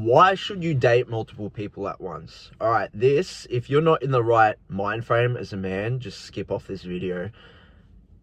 Why should you date multiple people at once? All right, if you're not in the right mind frame as a man, just skip off this video.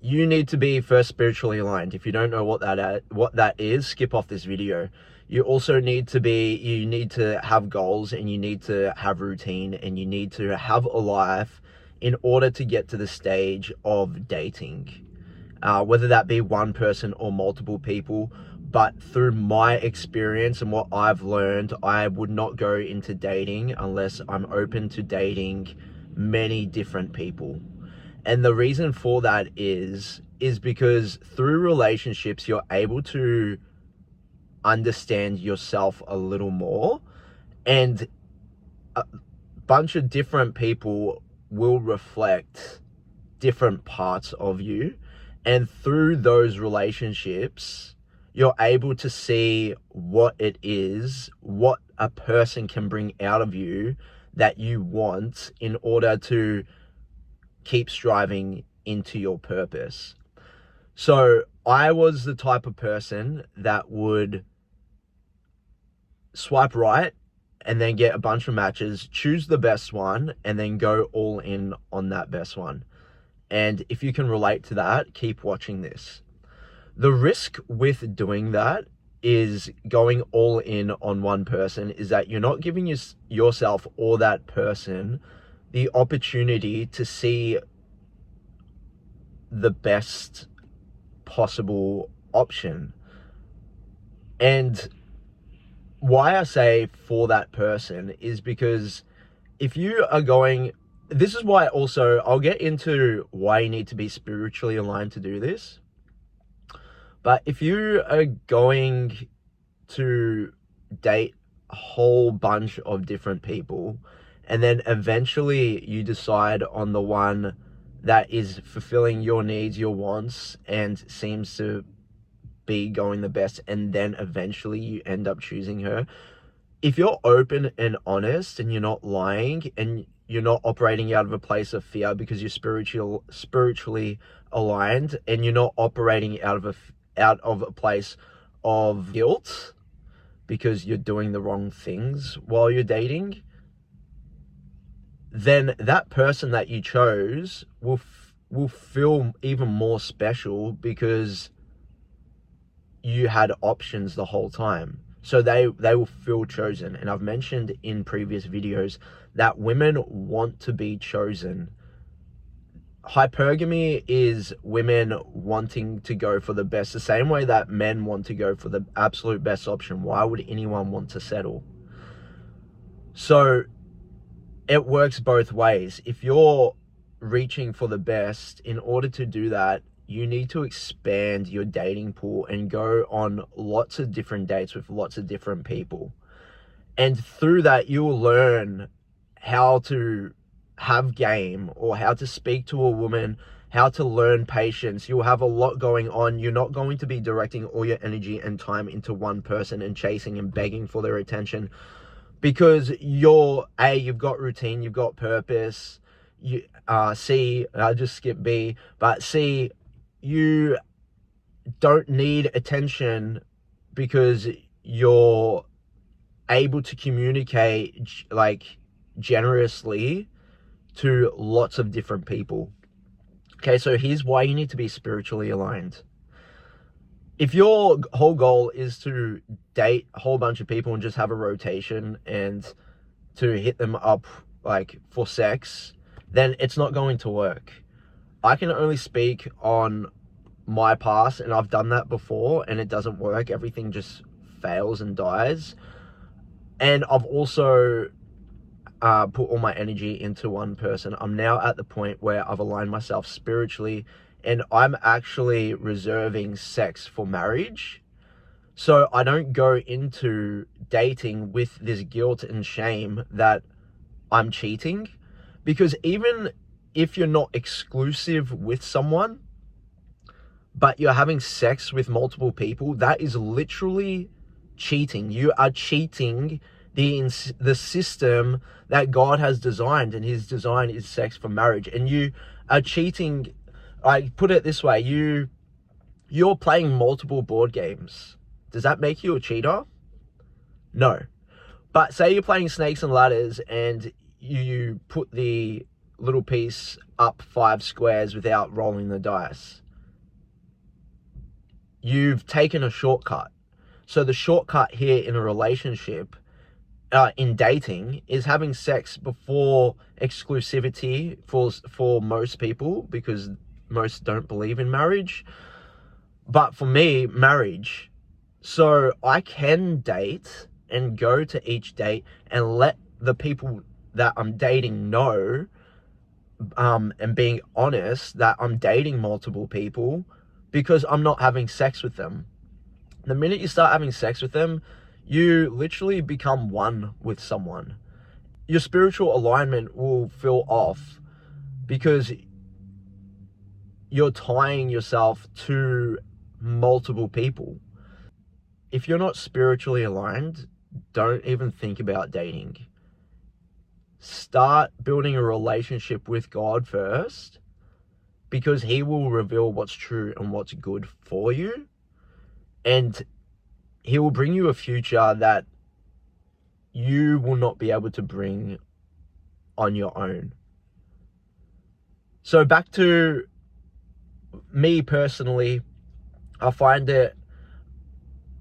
You need to be first spiritually aligned. If you don't know what that is, skip off this video. You also need to have goals, and you need to have routine, and you need to have a life in order to get to the stage of dating. Whether that be one person or multiple people. But through my experience and what I've learned, I would not go into dating unless I'm open to dating many different people. And the reason for that is because through relationships, you're able to understand yourself a little more, and a bunch of different people will reflect different parts of you. And through those relationships, you're able to see what it is, what a person can bring out of you that you want in order to keep striving into your purpose. So I was the type of person that would swipe right and then get a bunch of matches, choose the best one, and then go all in on that best one. And if you can relate to that, keep watching this. The risk with doing that is going all in on one person is that you're not giving yourself or that person the opportunity to see the best possible option. And why I say for that person is because if you are going, this is why also I'll get into why you need to be spiritually aligned to do this. But if you are going to date a whole bunch of different people, and then eventually you decide on the one that is fulfilling your needs, your wants, and seems to be going the best, and then eventually you end up choosing her, if you're open and honest and you're not lying and you're not operating out of a place of fear because you're spiritually aligned, and you're not operating out of a place of guilt because you're doing the wrong things while you're dating, then that person that you chose will feel even more special because you had options the whole time. So they will feel chosen. And I've mentioned in previous videos that women want to be chosen. Hypergamy is women wanting to go for the best, the same way that men want to go for the absolute best option. Why would anyone want to settle? So it works both ways. If you're reaching for the best, in order to do that, you need to expand your dating pool and go on lots of different dates with lots of different people. And through that, you will learn how to have game, or how to speak to a woman, how to learn patience. You'll have a lot going on. You're not going to be directing all your energy and time into one person and chasing and begging for their attention, because you've got routine, you've got purpose. C, I just skip B, but C, you don't need attention because you're able to communicate like generously to lots of different people. Okay, so here's why you need to be spiritually aligned. If your whole goal is to date a whole bunch of people and just have a rotation and to hit them up like for sex, then it's not going to work. I can only speak on my past, and I've done that before and it doesn't work. Everything just fails and dies. And I've also put all my energy into one person. I'm now at the point where I've aligned myself spiritually, and I'm actually reserving sex for marriage. So I don't go into dating with this guilt and shame that I'm cheating, because even if you're not exclusive with someone, but you're having sex with multiple people, that is literally cheating. You are cheating the system that God has designed, and his design is sex for marriage. And you are cheating. I put it this way, you're playing multiple board games. Does that make you a cheater? No. But say you're playing snakes and ladders and you put the little piece up 5 squares without rolling the dice. You've taken a shortcut. So the shortcut here in a relationship, in dating, is having sex before exclusivity for most people, because most don't believe in marriage. But for me, marriage. So I can date and go to each date and let the people that I'm dating know, and being honest, that I'm dating multiple people, because I'm not having sex with them. The minute you start having sex with them, you literally become one with someone. Your spiritual alignment will feel off because you're tying yourself to multiple people. If you're not spiritually aligned, don't even think about dating. Start building a relationship with God first, because He will reveal what's true and what's good for you. And He will bring you a future that you will not be able to bring on your own. So back to me personally, I find it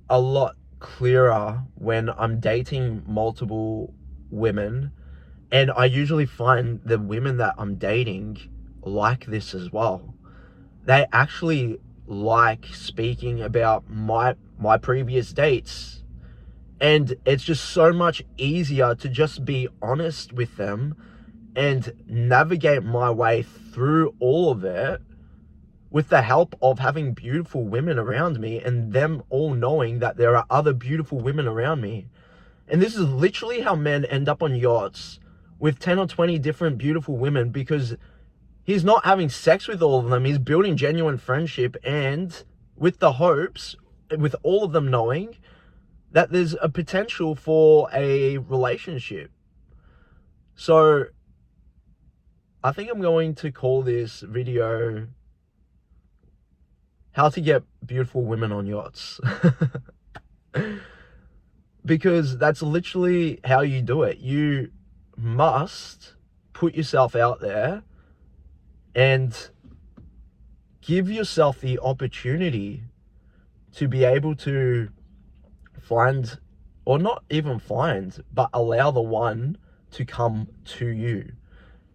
a lot clearer when I'm dating multiple women, and I usually find the women that I'm dating like this as well. They actually like speaking about my previous dates, and it's just so much easier to just be honest with them and navigate my way through all of it with the help of having beautiful women around me, and them all knowing that there are other beautiful women around me. And this is literally how men end up on yachts with 10 or 20 different beautiful women, because he's not having sex with all of them. He's building genuine friendship, and with the hopes, with all of them knowing that there's a potential for a relationship. So I think I'm going to call this video How to Get Beautiful Women on Yachts. Because that's literally how you do it. You must put yourself out there and give yourself the opportunity to be able to find, or not even find, but allow the one to come to you.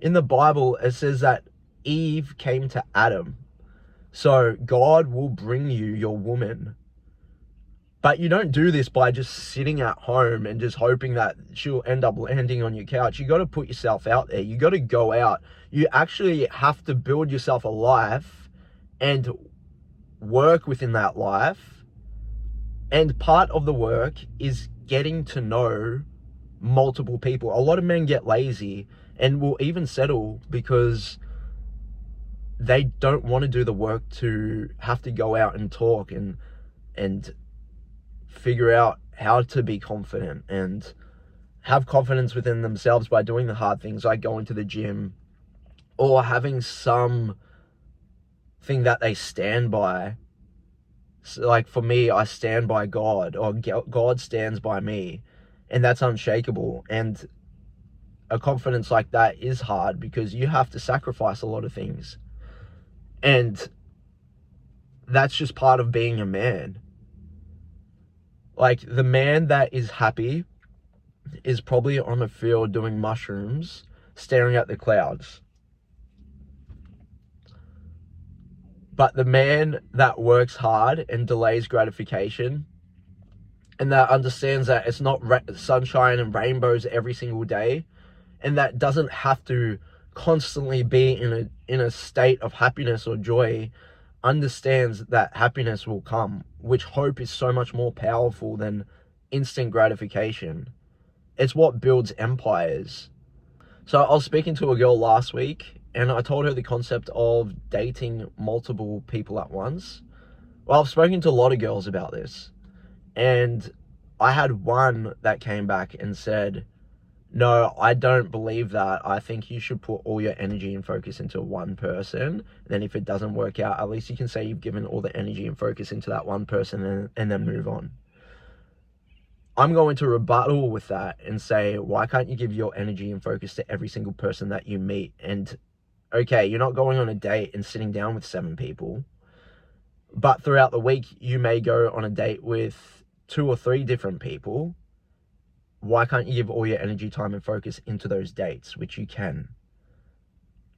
In the Bible, it says that Eve came to Adam. So God will bring you your woman. But you don't do this by just sitting at home and just hoping that she'll end up landing on your couch. You got to put yourself out there. You got to go out. You actually have to build yourself a life and work within that life. And part of the work is getting to know multiple people. A lot of men get lazy and will even settle because they don't want to do the work to have to go out and talk and figure out how to be confident and have confidence within themselves by doing the hard things, like going to the gym or having some thing that they stand by. So like for me, I stand by God, or God stands by me, and that's unshakable. And a confidence like that is hard because you have to sacrifice a lot of things. And that's just part of being a man. Like, the man that is happy is probably on a field doing mushrooms, staring at the clouds. But the man that works hard and delays gratification, and that understands that it's not sunshine and rainbows every single day, and that doesn't have to constantly be in a state of happiness or joy, understands that happiness will come, which hope is so much more powerful than instant gratification. It's what builds empires. So I was speaking to a girl last week, and I told her the concept of dating multiple people at once. Well, I've spoken to a lot of girls about this, and I had one that came back and said, no, I don't believe that. I think you should put all your energy and focus into one person. Then if it doesn't work out, at least you can say you've given all the energy and focus into that one person and then move on. I'm going to rebuttal with that and say, why can't you give your energy and focus to every single person that you meet? And okay, you're not going on a date and sitting down with 7 people, but throughout the week, you may go on a date with 2 or 3 different people. Why can't you give all your energy, time, and focus into those dates, which you can?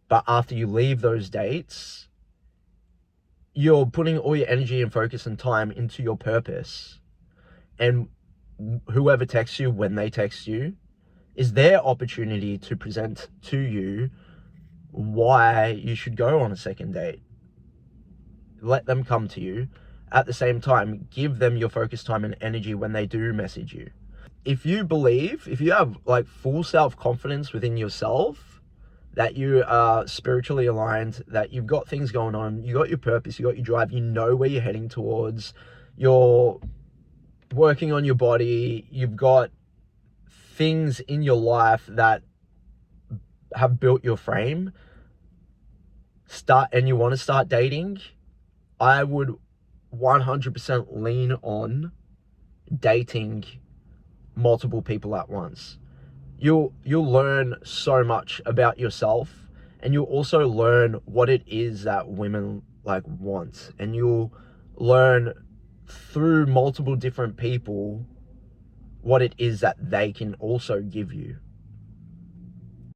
But after you leave those dates, you're putting all your energy and focus and time into your purpose. And whoever texts you when they text you is their opportunity to present to you why you should go on a second date. Let them come to you. At the same time, give them your focus, time, and energy when they do message you. If you have like full self-confidence within yourself, that you are spiritually aligned, that you've got things going on, you got your purpose, you got your drive, you know where you're heading towards, you're working on your body, you've got things in your life that have built your frame, and you want to start dating, I would 100% lean on dating multiple people at once. You'll learn so much about yourself, and you'll also learn what it is that women like want, and you'll learn through multiple different people what it is that they can also give you.